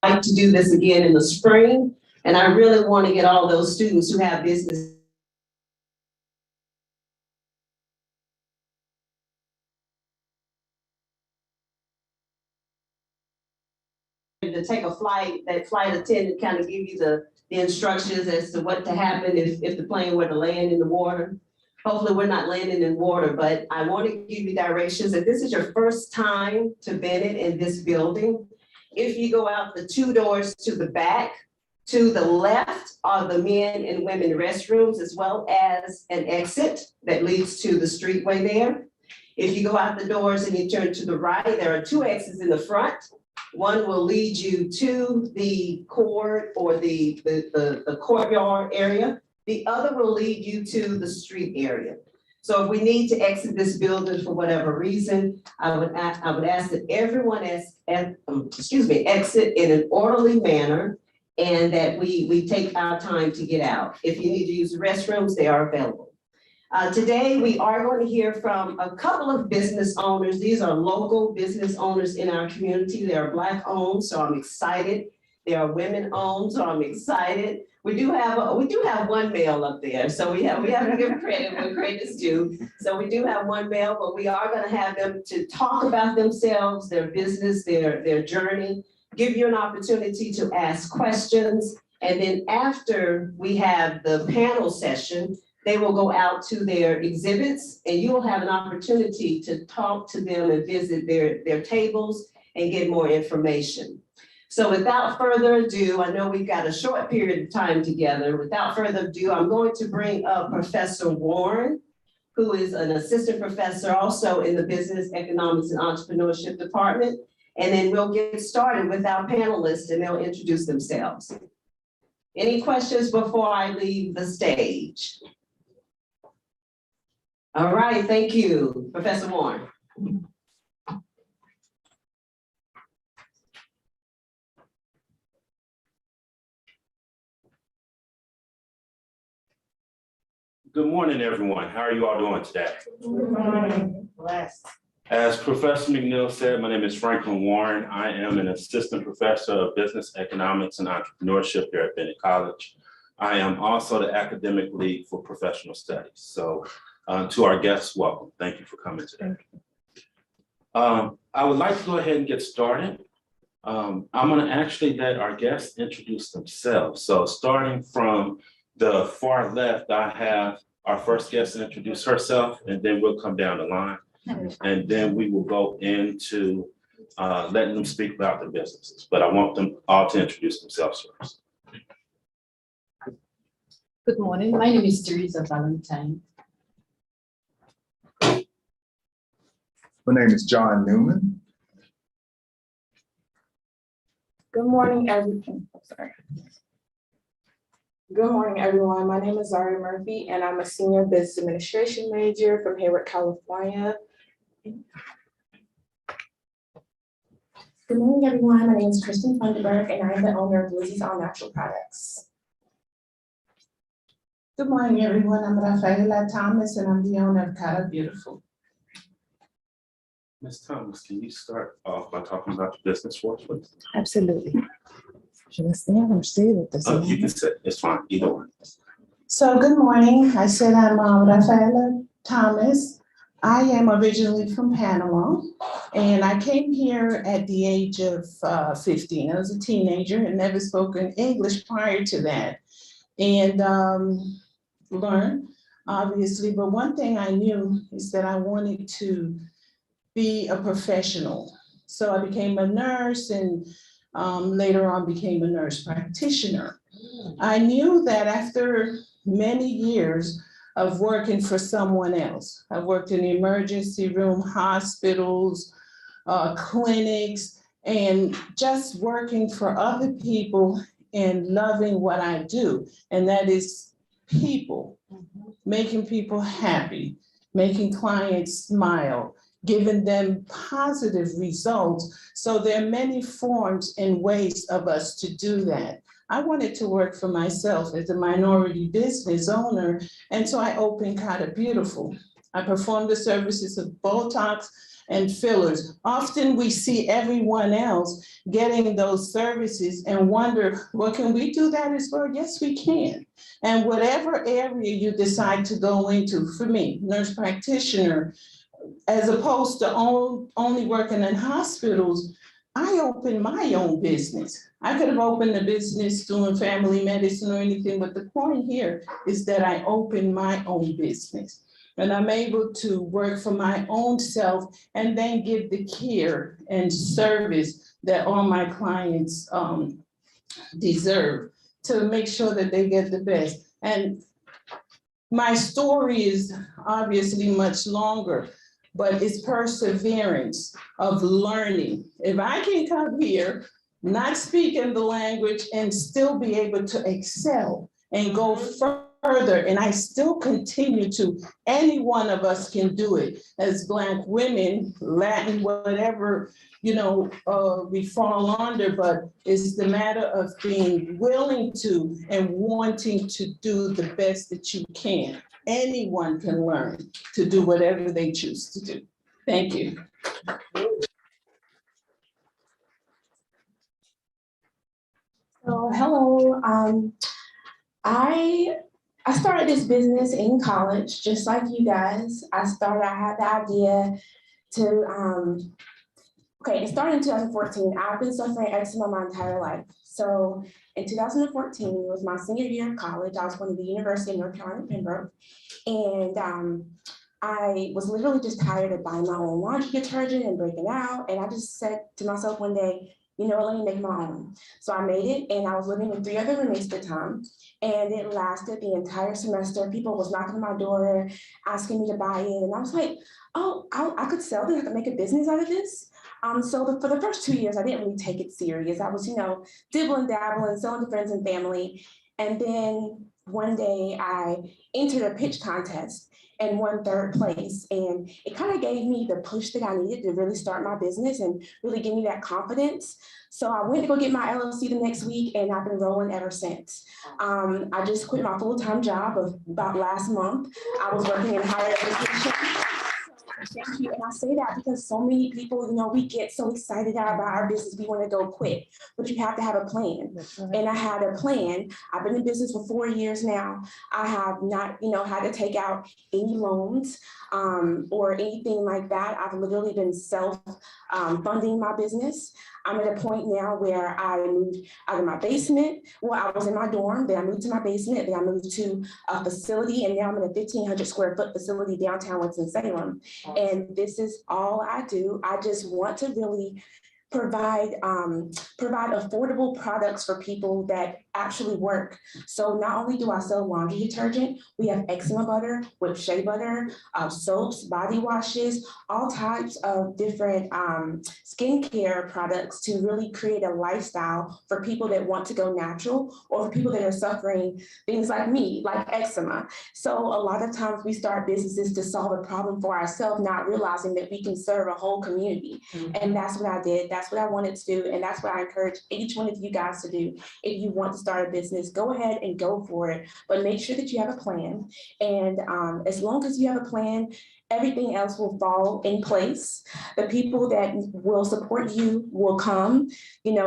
like to do this again in the spring, and I really want to get all those students who have business to take a flight. That flight attendant kind of give you the instructions as to what to happen if the plane were to land in the water. Hopefully we're not landing in water, but I want to give you directions. If this is your first time to Bennett in this building, if you go out the 2 doors to the back, to the left are the men and women restrooms, as well as an exit that leads to the streetway there. If you go out the doors and you turn to the right, there are 2 exits in the front. One will lead you to the court or the courtyard area. The other will lead you to the street area. So if we need to exit this building for whatever reason, I would ask that everyone exit in an orderly manner, and that we take our time to get out. If you need to use the restrooms, they are available. Today, we are going to hear from a couple of business owners. These are local business owners in our community. They are Black owned, so I'm excited. They are women owned, so I'm excited. We do have one male up there, so we have to give credit where credit is due. So we do have one male, but we are going to have them to talk about themselves, their business, their journey, give you an opportunity to ask questions. And then after we have the panel session, they will go out to their exhibits, and you will have an opportunity to talk to them and visit their tables and get more information. So without further ado, I know we've got a short period of time together. Without further ado, I'm going to bring up Professor Warren, who is an assistant professor also in the Business, Economics, and Entrepreneurship Department. And then we'll get started with our panelists, and they'll introduce themselves. Any questions before I leave the stage? All right, thank you, Professor Warren. Good morning, everyone. How are you all doing today? Good morning. Blessed. As Professor McNeil said, my name is Franklin Warren. I am an assistant professor of business, economics, and entrepreneurship here at Bennett College. I am also the academic lead for professional studies. So to our guests, welcome. Thank you for coming today. I would like to go ahead and get started. I'm going to actually let our guests introduce themselves. So starting from the far left, I have our first guest introduce herself, and then we'll come down the line. And then we will go into letting them speak about their businesses. But I want them all to introduce themselves first. Good morning. My name is Teresa Valentine. My name is John Newman. Good morning, everyone. Good morning, everyone. My name is Zari Murphy, and I'm a senior business administration major from Hayward, California. Good morning, everyone. My name is Kristen Funderburg, and I'm the owner of Lizzie's All Natural Products. Good morning, everyone. I'm Rafaela Thomas, and I'm the owner of Cara Beautiful. Ms. Thomas, can you start off by talking about your business for us, please? Absolutely. Should I stand or sit? You can sit. It's fine. Either one. So good morning. I said I'm Rafaela Thomas. I am originally from Panama, and I came here at the age of 15. I was a teenager and never spoken English prior to that, and learned, obviously. But one thing I knew is that I wanted to be a professional. So I became a nurse, and later on became a nurse practitioner. I knew that after many years of working for someone else, I worked in the emergency room, hospitals, clinics, and just working for other people and loving what I do. And that is people, making people happy, making clients smile, giving them positive results. So there are many forms and ways of us to do that. I wanted to work for myself as a minority business owner, and so I opened Cara Beautiful. I performed the services of Botox, and fillers. Often we see everyone else getting those services and wonder, well, can we do that as well? Yes, we can. And whatever area you decide to go into, for me, nurse practitioner, as opposed to only working in hospitals, I opened my own business. I could have opened a business doing family medicine or anything, but the point here is that I opened my own business. And I'm able to work for my own self and then give the care and service that all my clients deserve, to make sure that they get the best. And my story is obviously much longer, but it's perseverance of learning. If I can come here, not speaking the language and still be able to excel and go further, and I still continue to, any one of us can do it as Black women, Latin, whatever, we fall under, but it's the matter of being willing to and wanting to do the best that you can. Anyone can learn to do whatever they choose to do. Thank you. So, hello, I started this business in college, just like you guys. I had the idea to, it started in 2014. I've been suffering eczema my entire life. So in 2014, it was my senior year of college. I was going to the University of North Carolina, Pembroke. And I was literally just tired of buying my own laundry detergent and breaking out. And I just said to myself one day, let me make my own. So I made it, and I was living with 3 other roommates at the time. And it lasted the entire semester. People was knocking on my door, asking me to buy it. And I was like, oh, I could sell this, I could make a business out of this. So for the first 2 years, I didn't really take it serious. I was, dibbling, dabbling, selling to friends and family. And then one day I entered a pitch contest and won 3rd place. And it kind of gave me the push that I needed to really start my business and really give me that confidence. So I went to go get my LLC the next week, and I've been rolling ever since. I just quit my full-time job about last month. I was working in higher education. Thank you. And I say that because so many people, we get so excited about our business, we want to go quick, but you have to have a plan. Right. And I had a plan. I've been in business for 4 years now. I have not, had to take out any loans or anything like that. I've literally been self-funding my business. I'm at a point now where I moved out of my basement. Well, I was in my dorm, then I moved to my basement, then I moved to a facility, and now I'm in a 1,500 square foot facility downtown Winston-Salem. And this is all I do. I just want to really provide affordable products for people that actually work. So not only do I sell laundry detergent, we have eczema butter, whipped shea butter, soaps, body washes, all types of different skincare products to really create a lifestyle for people that want to go natural, or for people that are suffering things like me, like eczema. So a lot of times we start businesses to solve a problem for ourselves, not realizing that we can serve a whole community. Mm-hmm. And that's what I did. That's what I wanted to do. And that's what I encourage each one of you guys to do. If you want to start a business, go ahead and go for it. But make sure that you have a plan. And as long as you have a plan, everything else will fall in place. The people that will support you will come.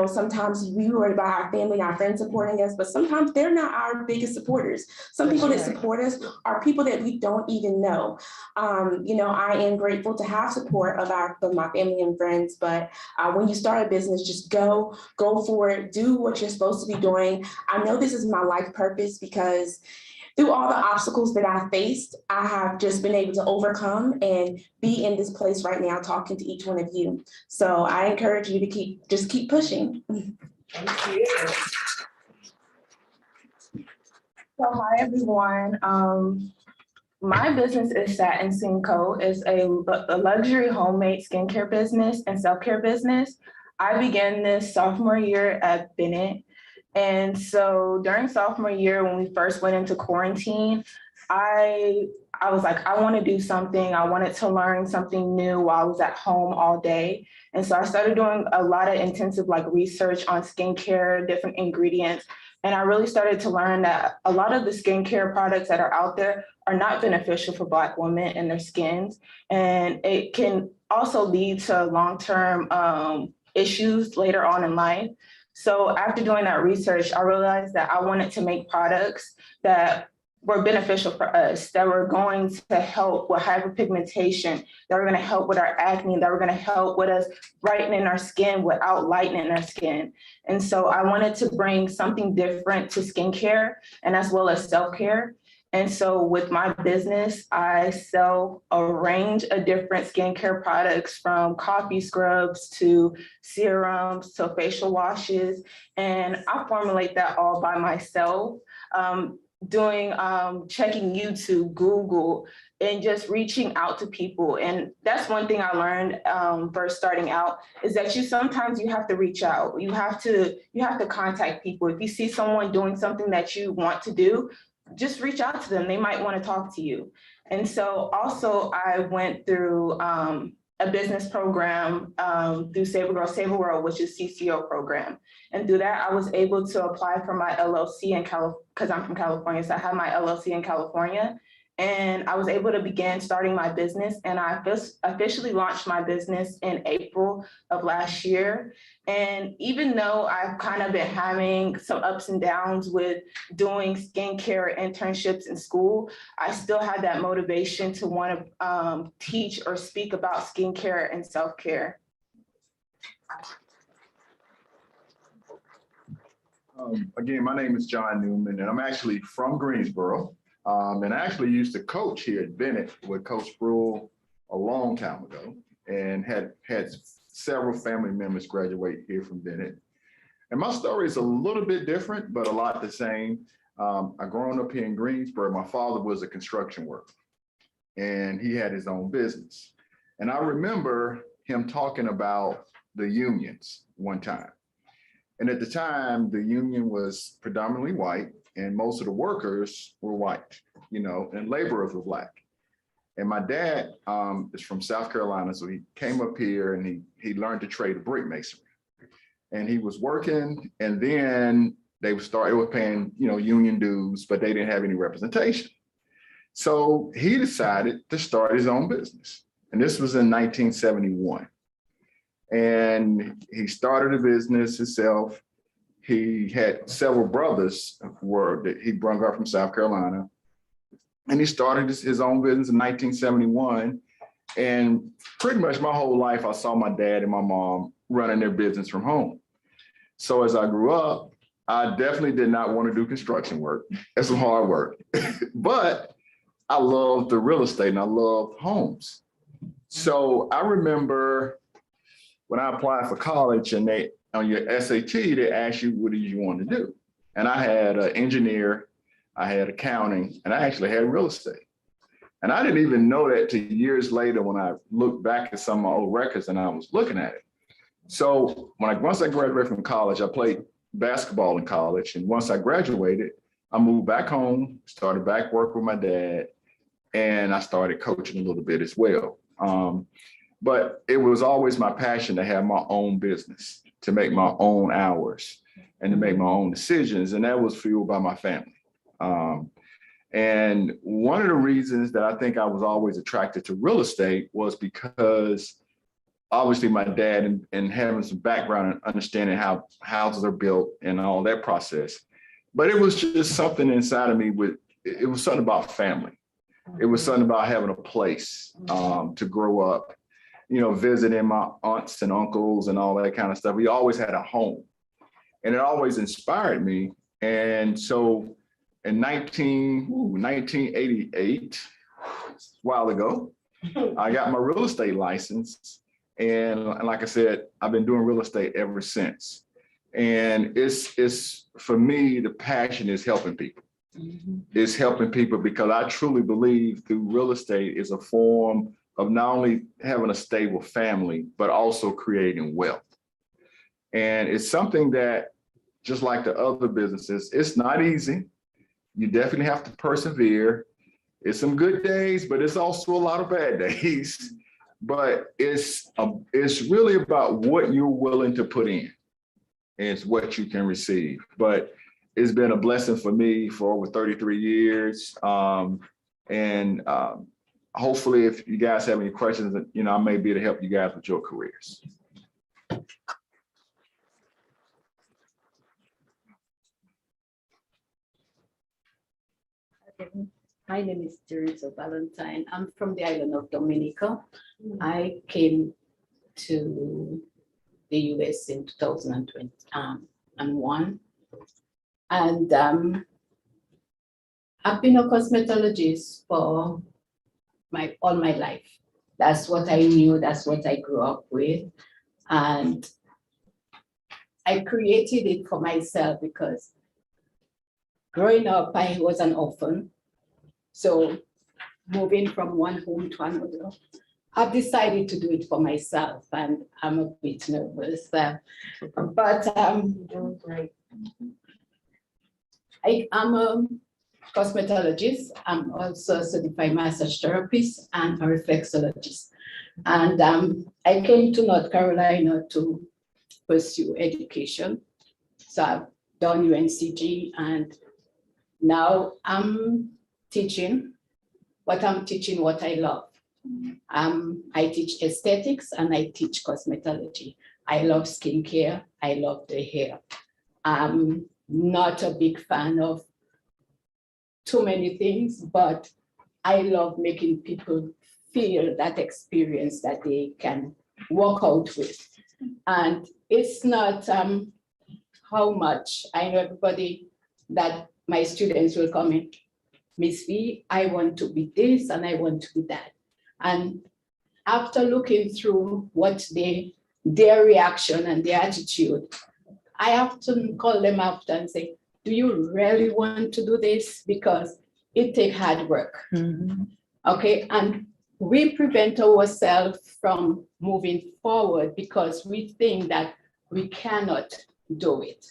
Sometimes we worry about our family and our friends supporting us, but sometimes they're not our biggest supporters. Some people that support us are people that we don't even know. I am grateful to have support of my family and friends, but when you start a business, just go for it, do what you're supposed to be doing. I know this is my life purpose because through all the obstacles that I faced, I have just been able to overcome and be in this place right now talking to each one of you. So I encourage you to keep pushing. Thank you. So hi everyone. My business is Satin Skin Co. It's a luxury homemade skincare business and self-care business. I began this sophomore year at Bennett. And so during sophomore year, when we first went into quarantine, I was like, I want to do something. I wanted to learn something new while I was at home all day. And so I started doing a lot of intensive research on skincare, different ingredients. And I really started to learn that a lot of the skincare products that are out there are not beneficial for Black women and their skins. And it can also lead to long-term issues later on in life. So after doing that research, I realized that I wanted to make products that were beneficial for us, that were going to help with hyperpigmentation, that were going to help with our acne, that were going to help with us brightening our skin without lightening our skin. And so I wanted to bring something different to skincare and as well as self-care. And so with my business, I sell a range of different skincare products, from coffee scrubs to serums to facial washes. And I formulate that all by myself, checking YouTube, Google, and just reaching out to people. And that's one thing I learned first starting out, is that sometimes you have to reach out. You have to contact people. If you see someone doing something that you want to do, just reach out to them. They might want to talk to you. And so also I went through a business program through Save a Girl, Save a World, which is CCO program. And through that, I was able to apply for my LLC in California, because I'm from California. So I have my LLC in California. And I was able to begin starting my business. And I officially launched my business in April of last year. And even though I've kind of been having some ups and downs with doing skincare internships in school, I still had that motivation to want to teach or speak about skincare and self-care. Again, my name is John Newman, and I'm actually from Greensboro. And I actually used to coach here at Bennett with Coach Brule a long time ago, and had several family members graduate here from Bennett. And my story is a little bit different, but a lot the same. I grown up here in Greensboro. My father was a construction worker, and he had his own business. And I remember him talking about the unions one time. And at the time, the union was predominantly white, and most of the workers were white, and laborers were Black. And my dad is from South Carolina, so he came up here and he learned the trade of brick masonry. And he was working, and then they were paying, union dues, but they didn't have any representation. So he decided to start his own business. And this was in 1971. And he started a business himself. He had several brothers that he brought up from South Carolina. And he started his own business in 1971. And pretty much my whole life, I saw my dad and my mom running their business from home. So as I grew up, I definitely did not want to do construction work. That's some hard work. But I loved the real estate and I loved homes. So I remember when I applied for college, and on your SAT, they asked you, what did you want to do? And I had an engineer, I had accounting, and I actually had real estate. And I didn't even know that till years later when I looked back at some of my old records and I was looking at it. So once I graduated from college, I played basketball in college. And once I graduated, I moved back home, started back work with my dad, and I started coaching a little bit as well. But it was always my passion to have my own business, to make my own hours and to make my own decisions. And that was fueled by my family. And one of the reasons that I think I was always attracted to real estate was because obviously my dad and having some background and understanding how houses are built and all that process. But it was just something inside of me it was something about family. It was something about having a place to grow up, visiting my aunts and uncles and all that kind of stuff. We always had a home, and it always inspired me. And so in 1988, a while ago, I got my real estate license. And like I said, I've been doing real estate ever since. And it's for me, the passion is helping people. It's helping people because I truly believe through real estate is a form of not only having a stable family, but also creating wealth. And it's something that, just like the other businesses, it's not easy. You definitely have to persevere. It's some good days, but it's also a lot of bad days. But it's really about what you're willing to put in. It's what you can receive. But it's been a blessing for me for over 33 years. hopefully, if you guys have any questions, I may be able to help you guys with your careers. My name is Teresa Valentine. I'm from the island of Dominica. I came to the US in 2021. And I've been a cosmetologist for all my life. That's what I knew, that's what I grew up with. And I created it for myself because growing up, I was an orphan. So moving from one home to another, I've decided to do it for myself, and I'm a bit nervous. But I'm a cosmetologist. I'm also a certified massage therapist and a reflexologist. And I came to North Carolina to pursue education. So I've done UNCG, and now I'm teaching, but I'm teaching what I love. I teach aesthetics and I teach cosmetology. I love skincare. I love the hair. I'm not a big fan of too many things, but I love making people feel that experience that they can walk out with. And it's not how much. I know everybody that my students will come in, Miss V, I want to be this and I want to be that. And after looking through what their reaction and their attitude, I often call them after and say, do you really want to do this? Because it takes hard work. Okay, and we prevent ourselves from moving forward because we think that we cannot do it.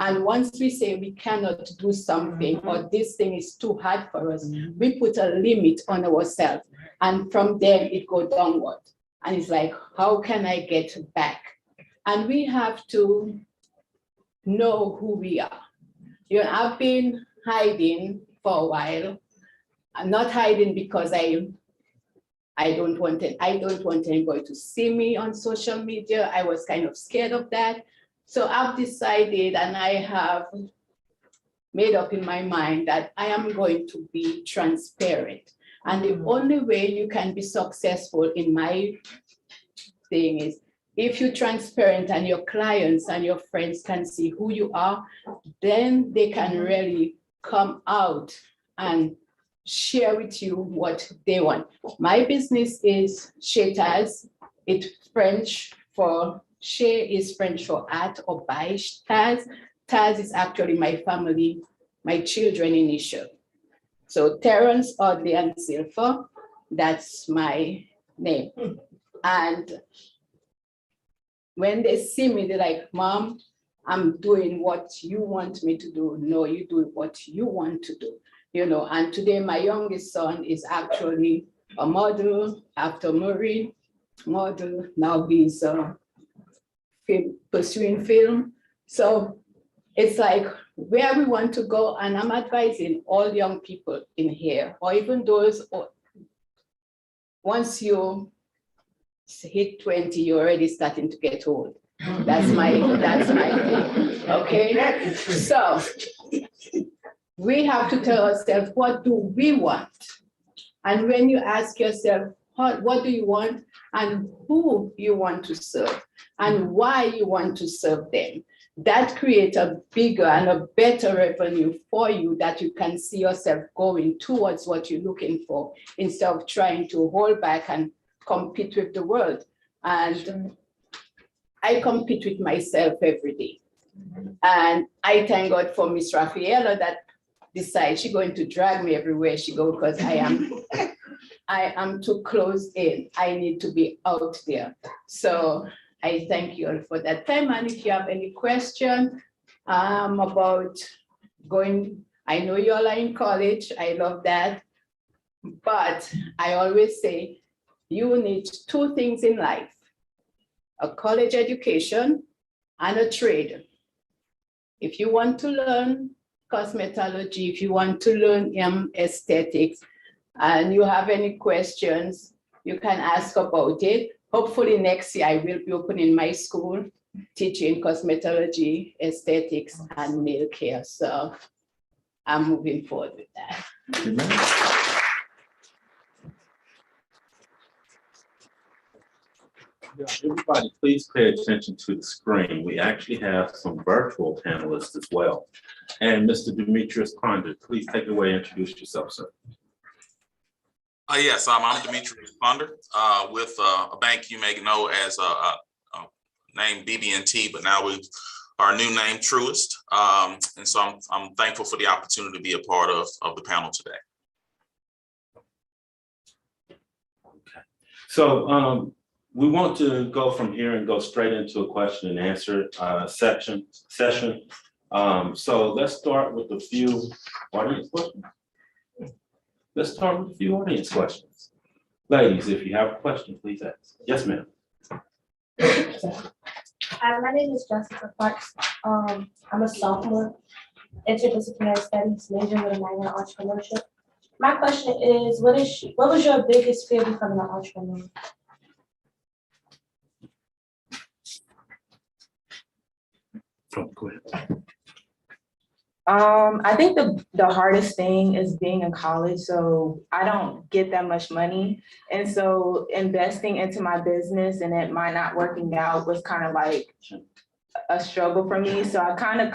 And once we say we cannot do something or this thing is too hard for us, we put a limit on ourselves. And from there it goes downward. And it's like, how can I get back? And we have to know who we are. I've been hiding for a while. I'm not hiding because I don't want anybody to see me on social media. I was kind of scared of that. So I've decided, and I have made up in my mind that I am going to be transparent. And the only way you can be successful in my thing is if you're transparent and your clients and your friends can see who you are, then they can really come out and share with you what they want. My business is A.C.E.S. It's French for Shea is French for art or beige. Taz is actually my family, my children initial. So Terrence, Audley, and Silver, that's my name. And when they see me, they're like, Mom, I'm doing what you want me to do. No, you do what you want to do. And today my youngest son is actually a model after Marine model. Now he's pursuing film. So it's like where we want to go, and I'm advising all young people in here, or even those, once you hit 20, you're already starting to get old. That's my thing, okay? So we have to tell ourselves, what do we want? And when you ask yourself, what do you want and who you want to serve and why you want to serve them, that creates a bigger and a better revenue for you that you can see yourself going towards what you're looking for instead of trying to hold back and compete with the world. And I compete with myself every day. And I thank God for Miss Rafaela that decides she's going to drag me everywhere she goes because I am too close in. I need to be out there. So I thank you all for that time. And if you have any question about going, I know you all are in college. I love that. But I always say you need two things in life: a college education and a trade. If you want to learn cosmetology, if you want to learn aesthetics, and you have any questions, you can ask about it. Hopefully next year I will be opening my school, teaching cosmetology, aesthetics, and nail care. So I'm moving forward with that. Yeah, everybody, please pay attention to the screen. We actually have some virtual panelists as well. And Mr. Demetrius Ponder, please take it away and introduce yourself, sir. Yes, I'm Demetrius Ponder with a bank you may know as name BB&T, but now we've our new name Truist. And so I'm thankful for the opportunity to be a part of the panel today. Okay. So we want to go from here and go straight into a question and answer session. So let's start with a few audience questions. Ladies, if you have a question, please ask. Yes, ma'am. Hi, my name is Jessica Parks. I'm a sophomore, interdisciplinary studies major with a minor in entrepreneurship. My question is, what was your biggest fear becoming an entrepreneur? Go ahead. I think the hardest thing is being in college, so I don't get that much money. And so investing into my business and it might not working out was kind of like a struggle for me. So I kind of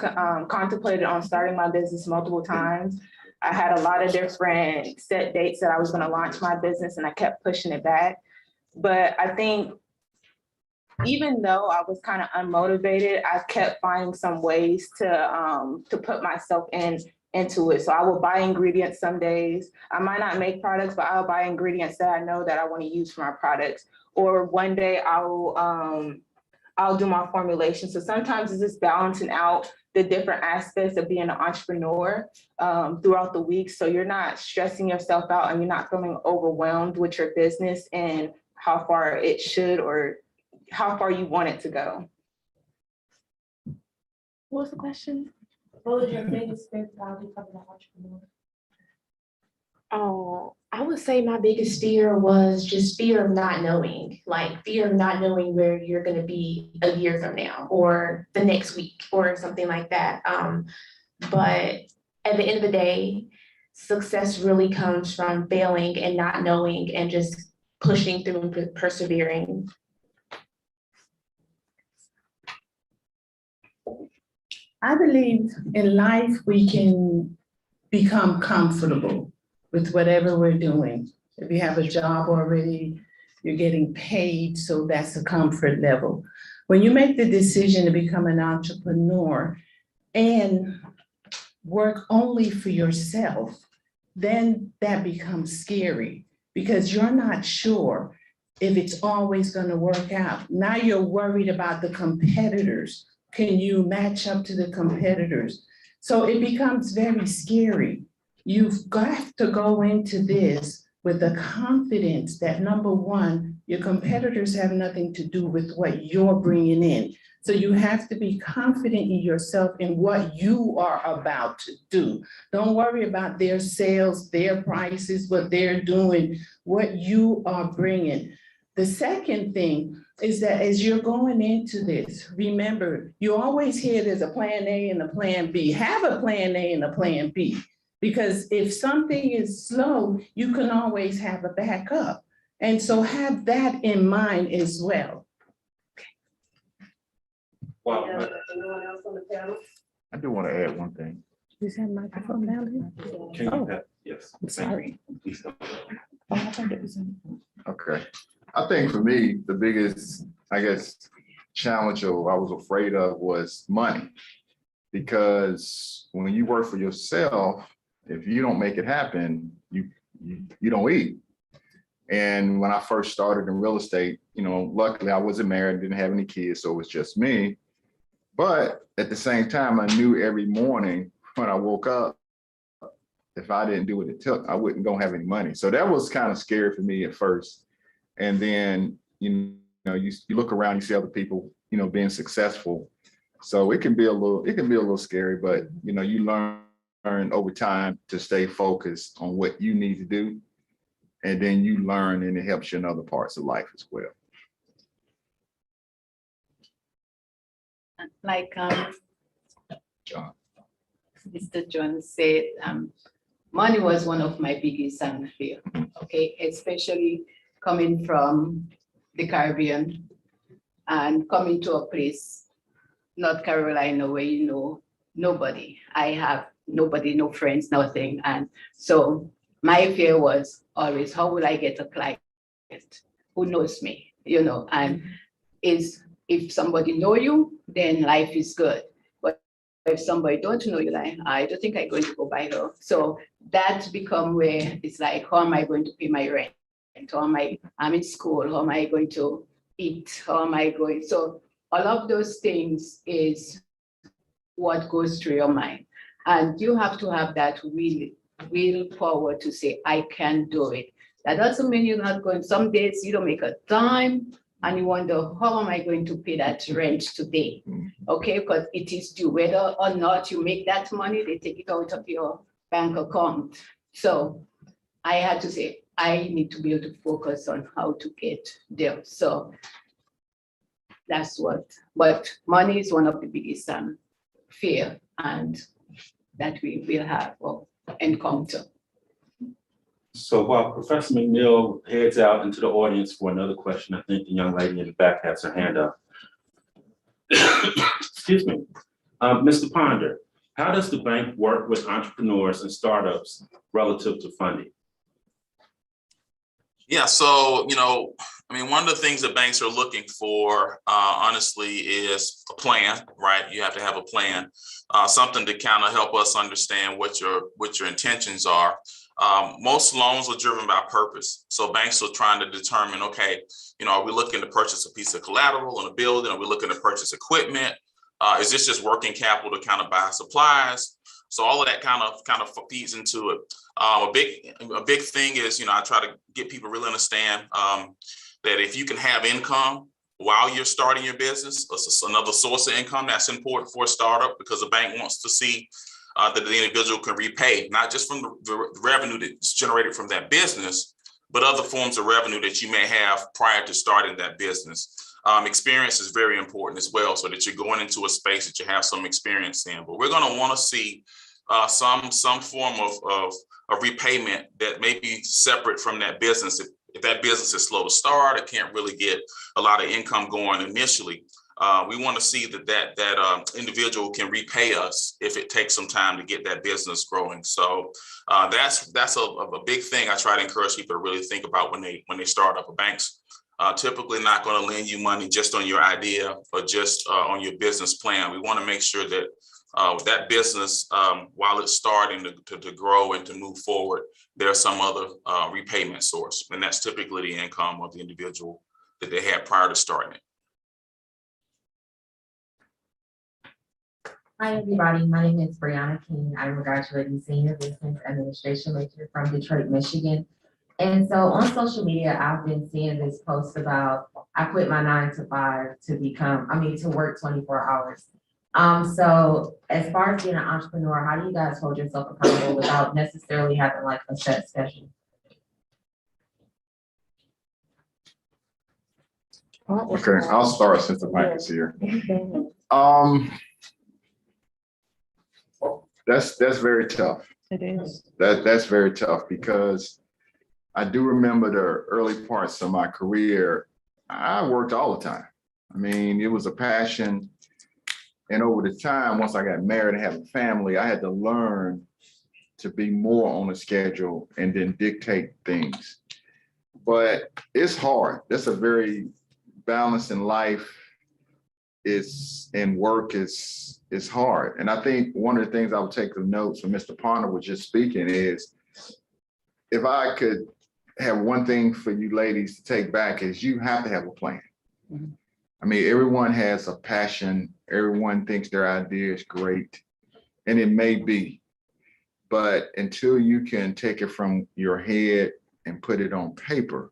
contemplated on starting my business multiple times. I had a lot of different set dates that I was going to launch my business and I kept pushing it back. But I think even though I was kind of unmotivated, I kept finding some ways to put myself into it. So I will buy ingredients some days. I might not make products, but I'll buy ingredients that I know that I want to use for my products. Or one day I'll do my formulation. So sometimes it's just balancing out the different aspects of being an entrepreneur throughout the week. So you're not stressing yourself out and you're not feeling overwhelmed with your business and how far it should or how far you want it to go. What was the question? What was your biggest fear about becoming an entrepreneur? Oh, I would say my biggest fear was just fear of not knowing, like fear of not knowing where you're going to be a year from now or the next week or something like that. But at the end of the day, success really comes from failing and not knowing and just pushing through and persevering. I believe in life, we can become comfortable with whatever we're doing. If you have a job already, you're getting paid, so that's a comfort level. When you make the decision to become an entrepreneur and work only for yourself, then that becomes scary because you're not sure if it's always going to work out. Now you're worried about the competitors. Can you match up to the competitors? So it becomes very scary. You've got to go into this with the confidence that number one, your competitors have nothing to do with what you're bringing in. So you have to be confident in yourself and what you are about to do. Don't worry about their sales, their prices, what they're doing, what you are bringing. The second thing is that as you're going into this, remember, you always hear there's a plan A and a plan B. Have a plan A and a plan B, because if something is slow, you can always have a backup. And so have that in mind as well. Wow. Anyone else on the panel? I do want to add one thing. Is that microphone down here? Can you Oh. have, yes. I'm sorry. Please go. Oh, I thought it was in. Okay. I think for me, the biggest, I guess, challenge or I was afraid of was money. Because when you work for yourself, if you don't make it happen, you don't eat. And when I first started in real estate, luckily I wasn't married, didn't have any kids, so it was just me. But at the same time, I knew every morning when I woke up, if I didn't do what it took, I wouldn't go have any money. So that was kind of scary for me at first. And then, you look around, you see other people, being successful. So it can be a little scary, but you learn over time to stay focused on what you need to do and then you learn and it helps you in other parts of life as well. Like John. Mr. John said, money was one of my biggest fear, okay, especially coming from the Caribbean and coming to a place, North Carolina, where you know nobody. I have nobody, no friends, nothing. And so my fear was always, how will I get a client who knows me, you know, and if somebody know you, then life is good. But if somebody don't know you, like, I don't think I'm going to go by her. So that become where it's like, how am I going to pay my rent? How am I'm in school, how am I going to eat? How am I going? So all of those things is what goes through your mind. And you have to have that willpower to say, I can do it. That doesn't mean you're not going, some days you don't make a dime and you wonder, how am I going to pay that rent today? Okay, because it is due, whether or not you make that money, they take it out of your bank account. So I had to say, I need to be able to focus on how to get there. So that's but money is one of the biggest fear and that we will have or encounter. So while Professor McNeil heads out into the audience for another question, I think the young lady in the back has her hand up. Excuse me. Mr. Ponder, how does the bank work with entrepreneurs and startups relative to funding? Yeah, so, I mean, one of the things that banks are looking for, honestly, is a plan, right? You have to have a plan, something to kind of help us understand what your intentions are. Most loans are driven by purpose. So banks are trying to determine, okay, are we looking to purchase a piece of collateral in a building? Are we looking to purchase equipment? Is this just working capital to kind of buy supplies? So all of that kind of feeds into it. A big thing is, I try to get people really understand that if you can have income while you're starting your business, another source of income, that's important for a startup, because a bank wants to see that the individual can repay, not just from the revenue that's generated from that business, but other forms of revenue that you may have prior to starting that business. Experience is very important as well, so that you're going into a space that you have some experience in. But we're going to want to see some form of repayment that may be separate from that business. If that business is slow to start, it can't really get a lot of income going initially. We want to see that individual can repay us if it takes some time to get that business growing. So that's a big thing I try to encourage people to really think about when they start up. A bank's typically not going to lend you money just on your idea or just on your business plan. We want to make sure that that business, while it's starting to grow and to move forward, there's some other repayment source, and that's typically the income of the individual that they had prior to starting it. Hi, everybody. My name is Brianna King. I'm a graduating senior business administration major from Detroit, Michigan. And so on social media, I've been seeing this post about, I quit my 9-to-5 to work 24 hours. So as far as being an entrepreneur, how do you guys hold yourself accountable without necessarily having like a set schedule? Okay, I'll start since the mic is here. That's very tough. It is. That's very tough, because I do remember the early parts of my career. I worked all the time. I mean, it was a passion. And over the time, once I got married and had a family, I had to learn to be more on a schedule and then dictate things. But it's hard. That's a very balanced in life. Work is hard. And I think one of the things I would take the notes when Mr. Ponder was just speaking is, if I could have one thing for you ladies to take back, is you have to have a plan. Mm-hmm. I mean, everyone has a passion. Everyone thinks their idea is great, and it may be, but until you can take it from your head and put it on paper,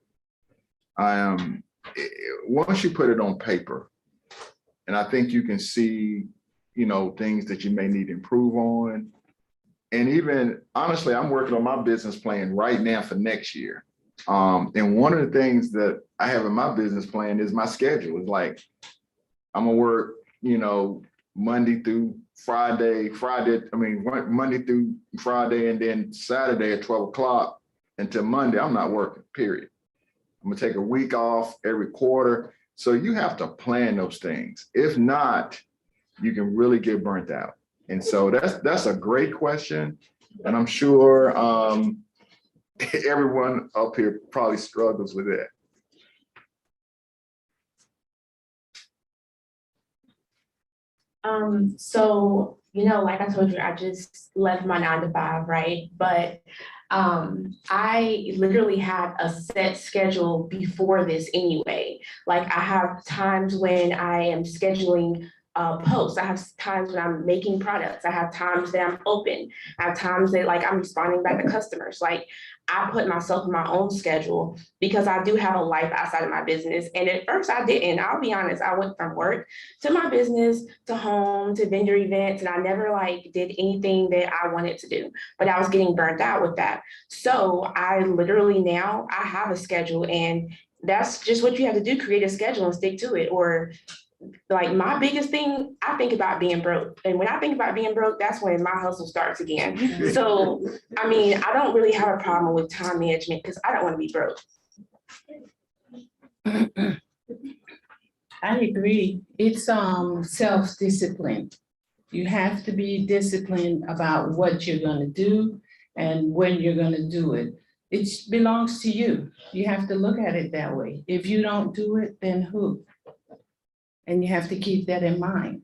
once you put it on paper, and I think you can see, things that you may need to improve on. And even honestly, I'm working on my business plan right now for next year. And one of the things that I have in my business plan is my schedule. It's like, I'm gonna work, Monday through Friday, Monday through Friday, and then Saturday at 12 o'clock until Monday, I'm not working, period. I'm gonna take a week off every quarter. So you have to plan those things. If not, you can really get burnt out. And so that's a great question. And I'm sure everyone up here probably struggles with that. So, like I told you, I just left my 9 to 5, right? But I literally have a set schedule before this anyway. Like I have times when I am scheduling posts. I have times when I'm making products. I have times that I'm open. I have times that like I'm responding back to customers. Like I put myself in my own schedule because I do have a life outside of my business. And at first I didn't. I'll be honest. I went from work to my business to home to vendor events, and I never like did anything that I wanted to do. But I was getting burnt out with that. So I literally now I have a schedule, and that's just what you have to do: create a schedule and stick to it. Or like my biggest thing, I think about being broke. And when I think about being broke, that's when my hustle starts again. So, I mean, I don't really have a problem with time management because I don't want to be broke. I agree. It's self-discipline. You have to be disciplined about what you're gonna do and when you're gonna do it. It belongs to you. You have to look at it that way. If you don't do it, then who? And you have to keep that in mind.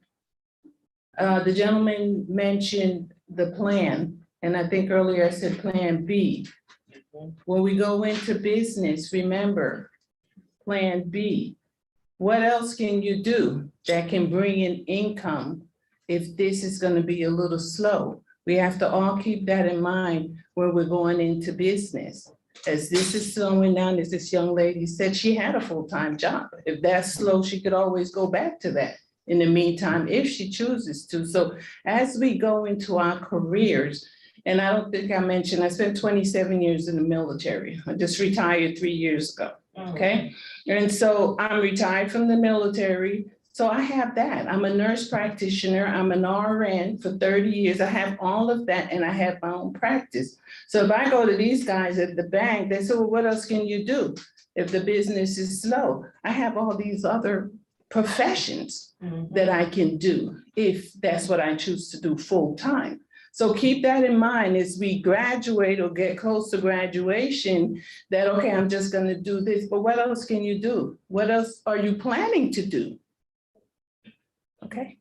The gentleman mentioned the plan, and I think earlier I said Plan B. When we go into business, remember, Plan B. What else can you do that can bring in income if this is going to be a little slow? We have to all keep that in mind when we're going into business. As this is slowing down, as this young lady said, she had a full-time job. If that's slow, she could always go back to that in the meantime, if she chooses to. So as we go into our careers, and I don't think I mentioned, I spent 27 years in the military. I just retired 3 years ago, okay? And so I'm retired from the military. So I have that. I'm a nurse practitioner. I'm an RN for 30 years. I have all of that, and I have my own practice. So if I go to these guys at the bank, they say, well, what else can you do if the business is slow? I have all these other professions that I can do if that's what I choose to do full time. So keep that in mind as we graduate or get close to graduation, that, okay, I'm just going to do this, but what else can you do? What else are you planning to do? Okay.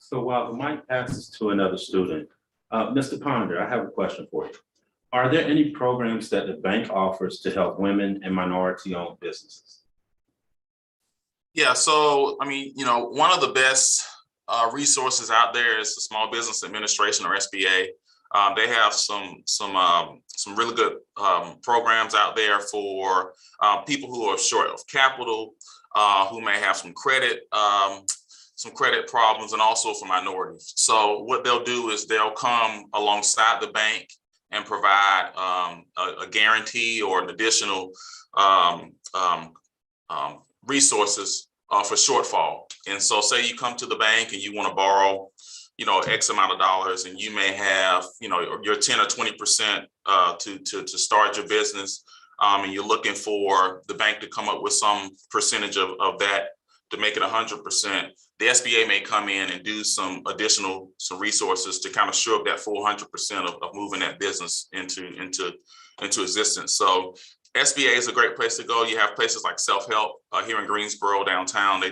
So while the mic passes to another student, Mr. Ponder, I have a question for you. Are there any programs that the bank offers to help women and minority-owned businesses? Yeah, so I mean, one of the best resources out there is the Small Business Administration, or SBA. They have some really good programs out there for people who are short of capital, who may have some credit problems, and also for minorities. So what they'll do is they'll come alongside the bank and provide a guarantee or an additional resources for shortfall. And so say you come to the bank and you want to borrow, X amount of dollars, and you may have, your 10 or 20% to start your business. And you're looking for the bank to come up with some percentage of that to make it 100%. The SBA may come in and do some resources to kind of shore up that full 100% of moving that business into existence. So SBA is a great place to go. You have places like Self-Help here in Greensboro downtown. They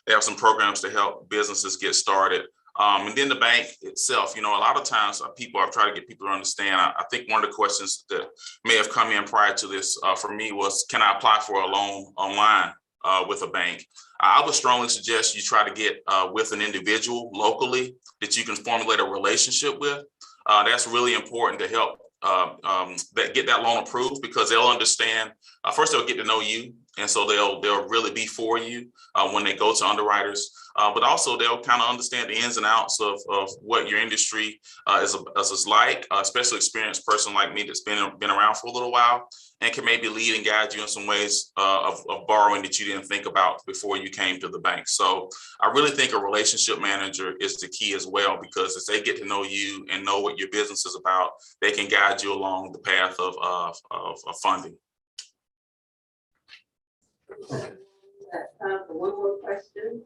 have some programs to help businesses get started. And then the bank itself, a lot of times I've tried to get people to understand. I think one of the questions that may have come in prior to this for me was, can I apply for a loan online with a bank? I would strongly suggest you try to get with an individual locally that you can formulate a relationship with. That's really important to help get that loan approved, because they'll understand. First, they'll get to know you And so they'll really be for you when they go to underwriters, but also they'll kind of understand the ins and outs of what your industry is like, especially experienced person like me that's been around for a little while and can maybe lead and guide you in some ways of borrowing that you didn't think about before you came to the bank. So I really think a relationship manager is the key as well, because as they get to know you and know what your business is about, they can guide you along the path of funding. Time for one more question.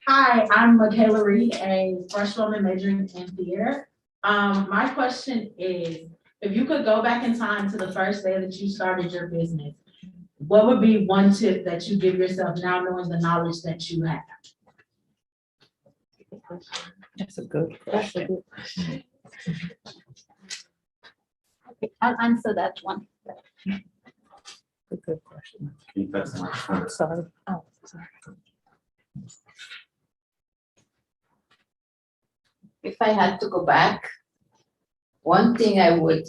Hi, I'm Michaela Reed, a freshwoman majoring in theater. My question is, if you could go back in time to the first day that you started your business, what would be one tip that you give yourself now knowing the knowledge that you have? That's a good question. Okay, I'll answer that one. Good question. Can you pass the microphone? Sorry. Oh, sorry. If I had to go back, one thing I would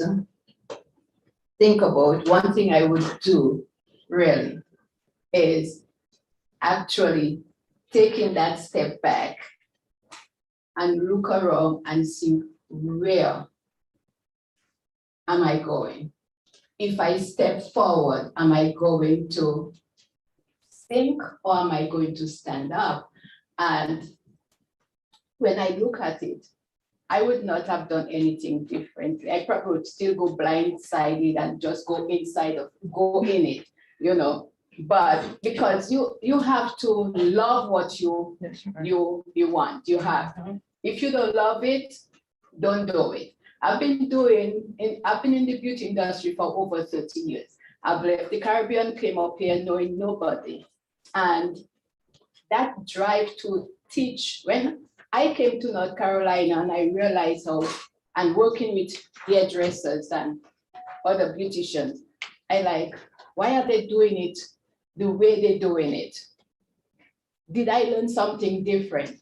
think about, one thing I would do really is actually taking that step back and look around and see where am I going? If I step forward, am I going to sink or am I going to stand up? And when I look at it, I would not have done anything differently. I probably would still go blindsided and just go in it, you know. But because you have to love what you want. You have. If you don't love it, don't do it. I've been in the beauty industry for over 30 years. I've left the Caribbean, came up here knowing nobody. And that drive to teach, when I came to North Carolina and I realized how, and working with hairdressers and other beauticians, I like, why are they doing it the way they're doing it? Did I learn something different?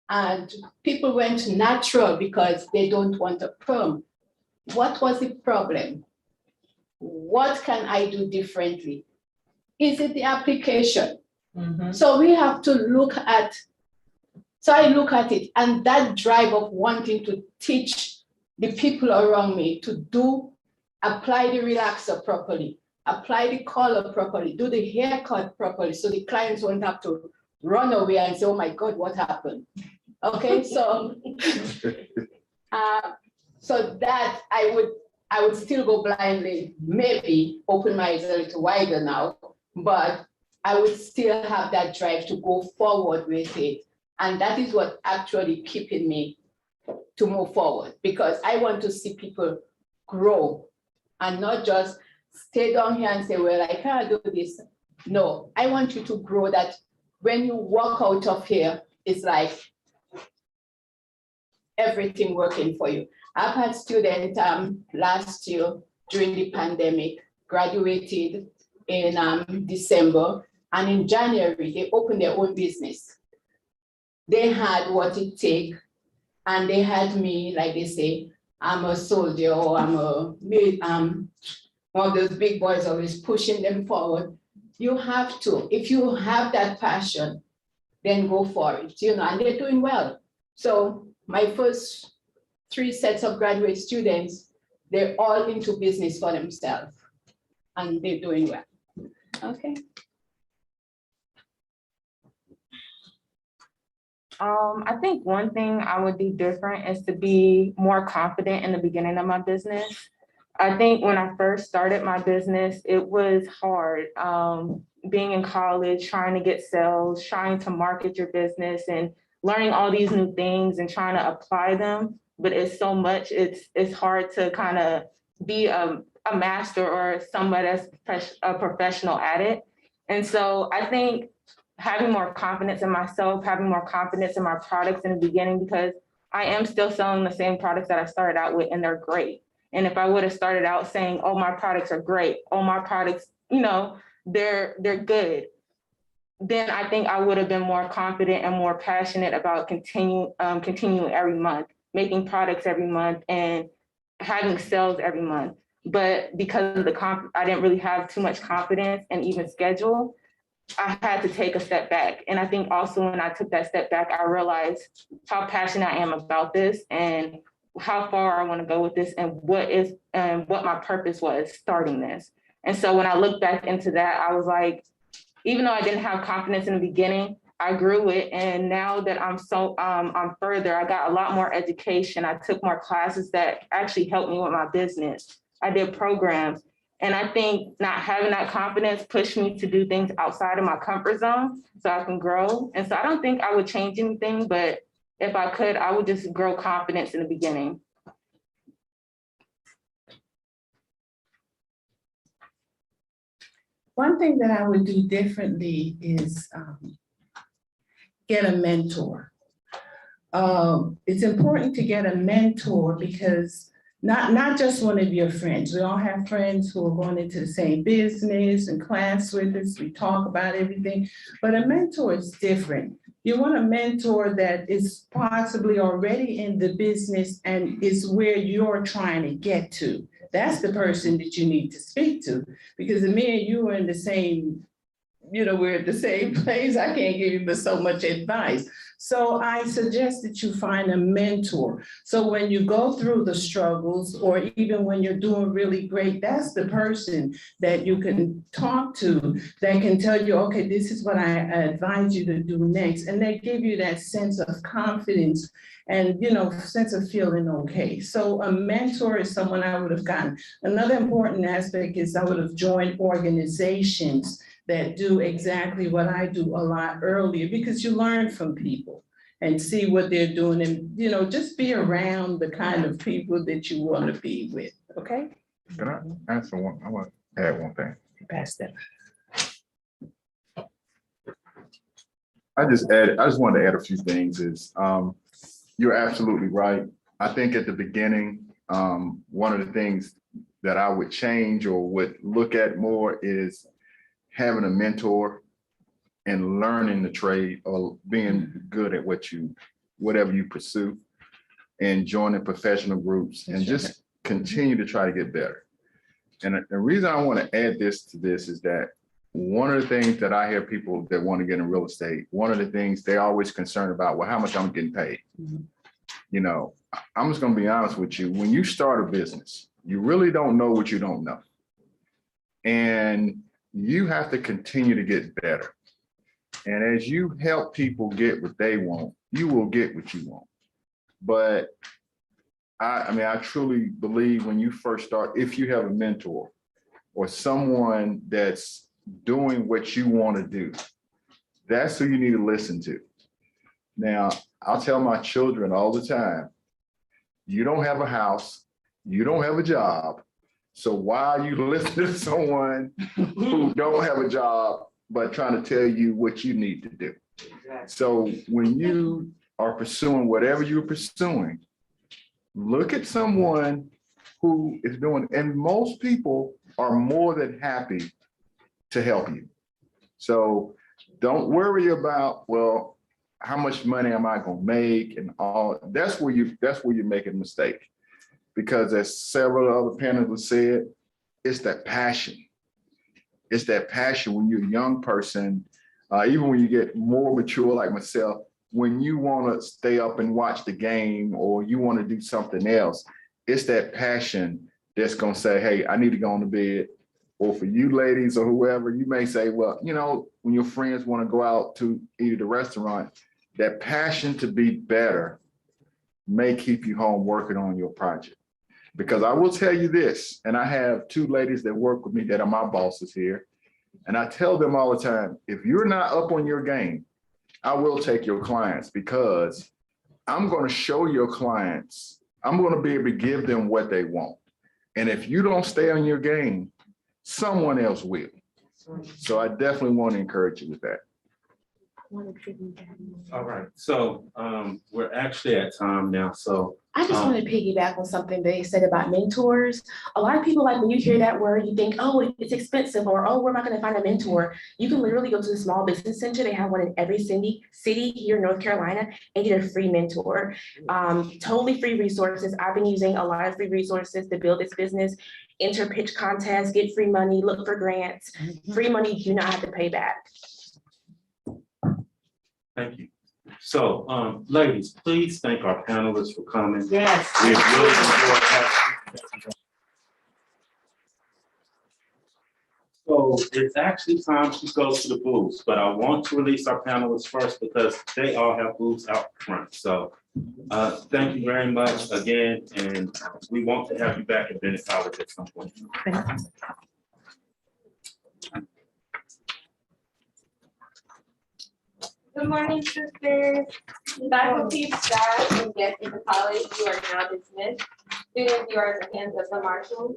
And people went natural because they don't want a perm. What was the problem? What can I do differently? Is it the application? So we have to look at, so I look at it, and that drive of wanting to teach the people around me to apply the relaxer properly, apply the color properly, do the haircut properly, so the clients won't have to run away and say, oh my God, what happened? Okay, so so that I would still go blindly, maybe open my eyes a little wider now, but I would still have that drive to go forward with it. And that is what actually keeping me to move forward, because I want to see people grow and not just stay down here and say, well, I can't do this. No, I want you to grow, that when you walk out of here, it's like everything working for you. I've had students last year during the pandemic, graduated in December, and in January, they opened their own business. They had what it takes, and they had me, like they say, I'm a soldier, or I'm one of those big boys always pushing them forward. You have to, if you have that passion, then go for it, you know, and they're doing well. So my first 3 sets of graduate students, they're all into business for themselves, and they're doing well. Okay. I think one thing I would do different is to be more confident in the beginning of my business. I think when I first started my business, it was hard. Being in college, trying to get sales, trying to market your business and learning all these new things and trying to apply them, but it's so much, it's hard to kind of be a master or somebody that's a professional at it. And so I think having more confidence in myself, having more confidence in my products in the beginning, because I am still selling the same products that I started out with, and they're great. And if I would have started out saying, oh, my products are great, oh, my products, you know, they're good, then I think I would have been more confident and more passionate about continuing every month, making products every month and having sales every month. But because of I didn't really have too much confidence and even schedule, I had to take a step back. And I think also when I took that step back, I realized how passionate I am about this and how far I want to go with this and what my purpose was starting this. And so when I look back into that, I was like, even though I didn't have confidence in the beginning, I grew it. And now that I'm further, I got a lot more education. I took more classes that actually helped me with my business. I did programs. And I think not having that confidence pushed me to do things outside of my comfort zone so I can grow. And so I don't think I would change anything, but if I could, I would just grow confidence in the beginning. One thing that I would do differently is get a mentor. It's important to get a mentor because not just one of your friends. We all have friends who are going into the same business and class with us. We talk about everything, but a mentor is different. You want a mentor that is possibly already in the business and is where you're trying to get to. That's the person that you need to speak to, because if me and you are in the same, we're at the same place, I can't give you but so much advice. So I suggest that you find a mentor. So when you go through the struggles, or even when you're doing really great, that's the person that you can talk to that can tell you, okay, this is what I advise you to do next. And they give you that sense of confidence and, sense of feeling okay. So a mentor is someone I would have gotten. Another important aspect is I would have joined organizations that do exactly what I do a lot earlier, because you learn from people and see what they're doing and, just be around the kind of people that you want to be with, okay? Can I answer one? I want to add one thing. Pass that. I just wanted to add a few things you're absolutely right. I think at the beginning, one of the things that I would change or would look at more is having a mentor and learning the trade or being good at whatever you pursue, and joining professional groups and just continue to try to get better. And the reason I want to add this to this is that one of the things that I hear people that want to get in real estate, one of the things they're always concerned about, well, how much I'm getting paid. I'm just going to be honest with you. When you start a business, you really don't know what you don't know. And you have to continue to get better. And as you help people get what they want, you will get what you want. But I truly believe when you first start, if you have a mentor or someone that's doing what you want to do, that's who you need to listen to. Now, I'll tell my children all the time, you don't have a house, you don't have a job. So why are you listening to someone who don't have a job, but trying to tell you what you need to do? So when you are pursuing whatever you're pursuing, look at someone who is doing, and most people are more than happy to help you. So don't worry about, well, how much money am I going to make and all. That's where you're making a mistake. Because as several other panelists have said, it's that passion. It's that passion when you're a young person, even when you get more mature like myself, when you want to stay up and watch the game or you want to do something else, it's that passion that's going to say, hey, I need to go on to bed. Or for you ladies or whoever, you may say, well, when your friends want to go out to eat at a restaurant, that passion to be better may keep you home working on your project. Because I will tell you this, and I have two ladies that work with me that are my bosses here, and I tell them all the time, if you're not up on your game, I will take your clients, because I'm going to show your clients, I'm going to be able to give them what they want. And if you don't stay on your game, someone else will. So I definitely want to encourage you with that. All right, so we're actually at time now, so I just want to piggyback on something they said about mentors. A lot of people, like when you hear that word, you think, oh, it's expensive, or oh, where am I going to find a mentor? You can literally go to the small business center. They have one in every city here in North Carolina and get a free mentor. Totally free resources. I've been using a lot of free resources to build this business. Enter pitch contests, get free money, look for grants. Free money you do not have to pay back. thank you. So, ladies, please thank our panelists for coming. Yes. We really enjoyed having. So it's actually time to go to the booths, but I want to release our panelists first because they all have booths out front. So thank you very much again, and we want to have you back at Bennett College at some point. Good morning, sisters, faculty, staff, and guests in the college. You are now dismissed. Students, you are in the hands of the marshals.